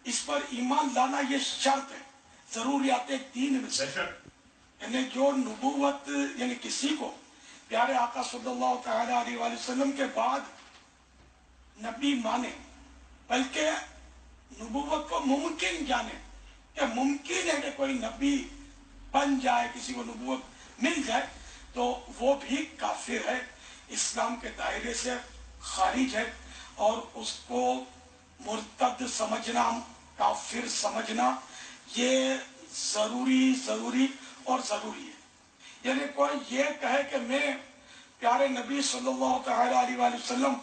اس پر ایمان لانا یہ شرط ہے، ضروریات دین میں سے، یعنی جو نبوت یعنی کسی کو پیارے آقا صلی اللہ تعالی علیہ وآلہ وسلم کے بعد نبی مانے، بلکہ نبوت کو ممکن جانے کہ ممکن ہے کہ کوئی نبی بن جائے، کسی کو نبوت مل جائے، تو وہ بھی کافر ہے، اسلام کے دائرے سے خارج ہے، اور اس کو مرتد سمجھنا، کافر سمجھنا یہ ضروری اور ضروری ہے۔ یعنی کوئی یہ کہے کہ میں پیارے نبی صلی اللہ تعالی علیہ وآلہ وسلم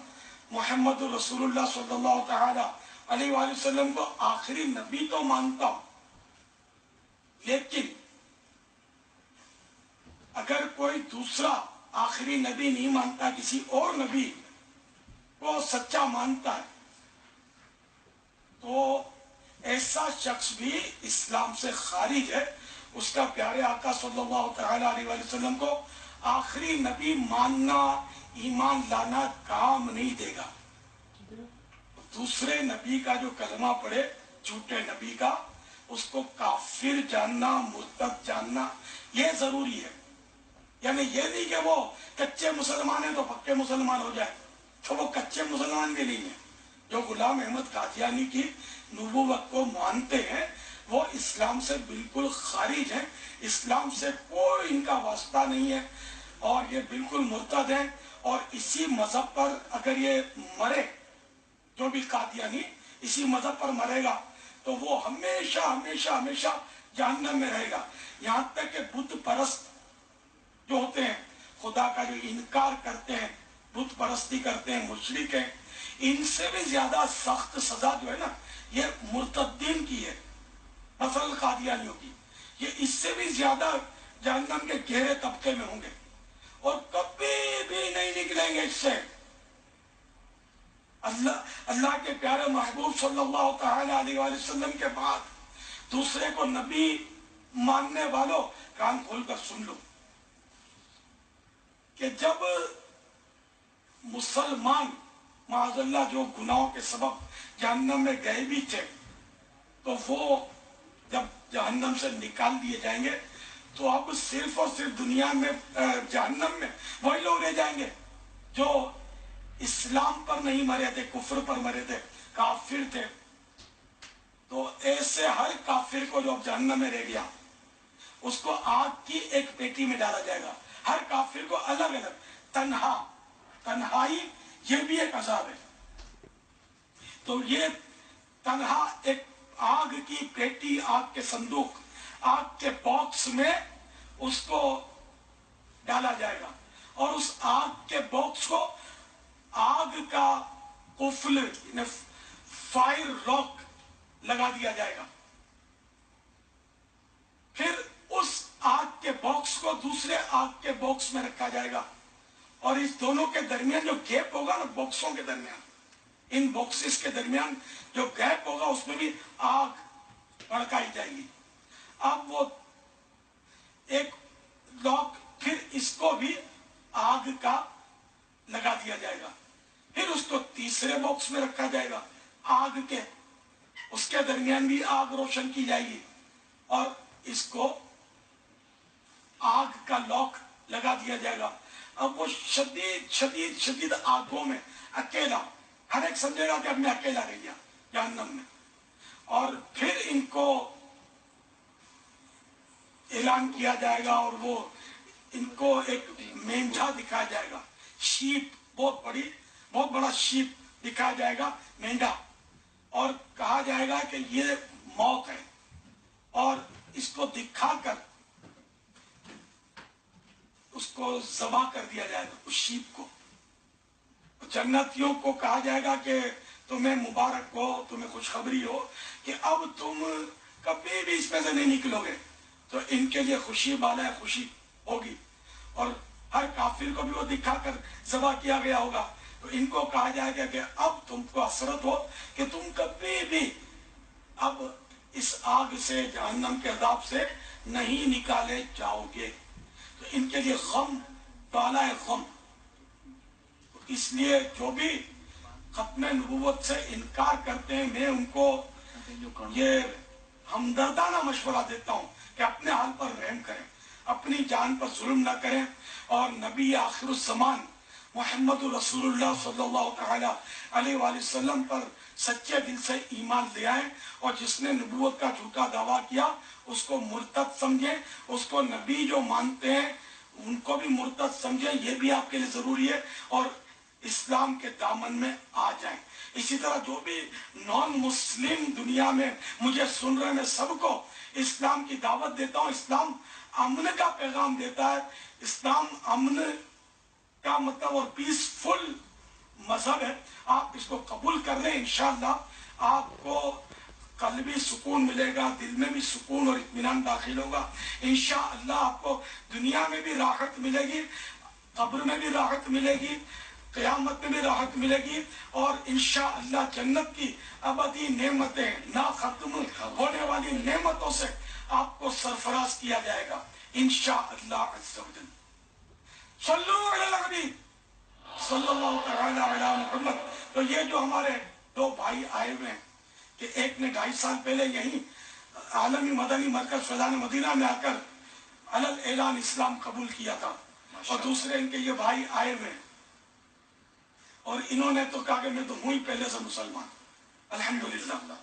محمد رسول اللہ صلی اللہ تعالی علیہ وآلہ وسلم کو آخری نبی تو مانتا ہوں، لیکن اگر کوئی دوسرا آخری نبی نہیں مانتا، کسی اور نبی کو سچا مانتا ہے، تو ایسا شخص بھی اسلام سے خارج ہے، اس کا پیارے آقا صلی اللہ تعالی علیہ وآلہ وسلم کو آخری نبی ماننا، ایمان لانا کام نہیں دے گا۔ دوسرے نبی کا جو کلمہ پڑھے، جھوٹے نبی کا، اس کو کافر جاننا، مرتد جاننا یہ ضروری ہے۔ یعنی یہ نہیں کہ وہ کچے مسلمان ہیں تو پکے مسلمان ہو جائے، تو وہ کچے مسلمان بھی نہیں ہیں۔ جو غلام احمد قادیانی کی نبوت کو مانتے ہیں وہ اسلام سے بالکل خارج ہیں، اسلام سے کوئی ان کا واسطہ نہیں ہے، اور یہ بالکل مرتد ہیں، اور اسی مذہب پر اگر یہ مرے، جو بھی قادیانی اسی مذہب پر مرے گا تو وہ ہمیشہ ہمیشہ ہمیشہ جہنم میں رہے گا۔ یہاں تک کہ بت پرست جو ہوتے ہیں، خدا کا جو انکار کرتے ہیں، بت پرستی کرتے ہیں، مشرک ہیں، ان سے بھی زیادہ سخت سزا جو ہے نا یہ مرتدین کی ہے، مثلا قادیانیوں کی، یہ اس سے بھی زیادہ جہنم کے گہرے طبقے میں ہوں گے، اور کبھی بھی نہیں نکلیں گے اس سے۔ اللہ کے پیارے محبوب صلی اللہ تعالی علیہ وآلہ وسلم کے بعد دوسرے کو نبی ماننے والوں کان کھول کر سن لو کہ جب مسلمان معاذ اللہ جو گناہوں کے سبب جہنم میں گئے بھی تھے، تو وہ جب جہنم سے نکال دیے جائیں گے تو اب صرف اور صرف دنیا میں جہنم میں وہی لوگ رہ جائیں گے جو اسلام پر نہیں مرے تھے، کفر پر مرے تھے، کافر تھے۔ تو ایسے ہر کافر کو جو اب جہنم میں رہ گیا اس کو آگ کی ایک پیٹی میں ڈالا جائے گا، ہر کافر کو الگ الگ، تنہائی یہ بھی ایک عذاب ہے۔ تو یہ تنہا ایک آگ کی پیٹی، آگ کے صندوق، آگ کے باکس میں اس کو ڈالا جائے گا، اور اس آگ کے باکس کو آگ کا قفل یعنی فائر لاک لگا دیا جائے گا۔ پھر اس آگ کے باکس کو دوسرے آگ کے باکس میں رکھا جائے گا، اور اس دونوں کے درمیان جو گیپ ہوگا نا، باکسوں کے درمیان، ان باکسز کے درمیان جو گیپ ہوگا اس میں بھی آگ بھڑکائی جائے گی۔ اب وہ ایک لاک پھر اس کو بھی آگ کا لگا دیا جائے گا، پھر اس کو تیسرے باکس میں رکھا جائے گا آگ کے، اس کے درمیان بھی آگ روشن کی جائے گی، اور اس کو آگ کا لاک لگا دیا جائے گا۔ اب وہ شدید شدید شدید آگوں میں اکیلا، ہر ایک سمجھے گا کہ اب میں اکیلا رہ گیا جہنم میں، اور پھر ان کو اعلان کیا جائے گا، اور وہ ان کو ایک مینڈھا دکھایا جائے گا، شیپ، بہت بڑا شیپ دکھایا جائے گا، مینڈھا، اور کہا جائے گا کہ یہ موت ہے، اور اس کو دکھا کر اس کو ذبح کر دیا جائے گا، اس شیپ کو۔ جنتیوں کو کہا جائے گا کہ تمہیں مبارک ہو، تمہیں خوشخبری ہو کہ اب تم کبھی بھی اس میں سے نہیں نکلو گے، تو ان کے لیے خوشی بالا خوشی ہوگی، اور ہر کافر کو بھی وہ دکھا کر ذبح کیا گیا ہوگا، تو ان کو کہا جائے گا کہ اب تم کو حسرت ہو کہ تم کبھی بھی اب اس آگ سے، جہنم کے عذاب سے نہیں نکالے جاؤ گے۔ تو ان کے لیے غم بالا ہے، غم۔ اس لیے جو بھی ختم نبوت سے انکار کرتے ہیں، میں ان کو یہ ہمدردانہ مشورہ دیتا ہوں کہ اپنے حال پر رحم کریں، اپنی جان پر ظلم نہ کریں، اور نبی آخر الزمان محمد رسول اللہ صلی اللہ تعالی علیہ وآلہ وسلم پر سچے دل سے ایمان لے آئیں، اور جس نے نبوت کا جھوٹا دعویٰ کیا اس کو مرتد سمجھیں، اس کو نبی جو مانتے ہیں ان کو بھی مرتد سمجھیں، یہ بھی آپ کے لیے ضروری ہے، اور اسلام کے دامن میں آ جائیں۔ اسی طرح جو بھی نان مسلم دنیا میں مجھے سن رہے ہیں، میں سب کو اسلام کی دعوت دیتا ہوں۔ اسلام امن کا پیغام دیتا ہے، اسلام امن کا مطلب اور پیسفل مذہب ہے۔ آپ اس کو قبول کر لیں، انشاءاللہ آپ کو قلبی سکون ملے گا، دل میں بھی سکون اور اطمینان داخل ہوگا۔ انشاءاللہ آپ کو دنیا میں بھی راحت ملے گی، قبر میں بھی راحت ملے گی، قیامت میں بھی راحت ملے گی، اور انشاءاللہ جنت کی ابدی نعمتیں، نہ ختم ہونے والی نعمتوں سے آپ کو سرفراز کیا جائے گا انشاءاللہ عز و جل۔ صلو علی الحبیب صلی اللہ تعالی علی محمد۔ تو یہ جو ہمارے دو بھائی آئے ہوئے ہیں، کہ ایک نے 2.5 سال پہلے یہی عالمی مدنی مرکز فیضان مدینہ میں آ کر علل اعلان اسلام قبول کیا تھا، اور دوسرے ان کے یہ بھائی آئے ہوئے ہیں، اور انہوں نے تو کہا کہ میں تو ہوں ہی پہلے سے مسلمان، الحمدللہ۔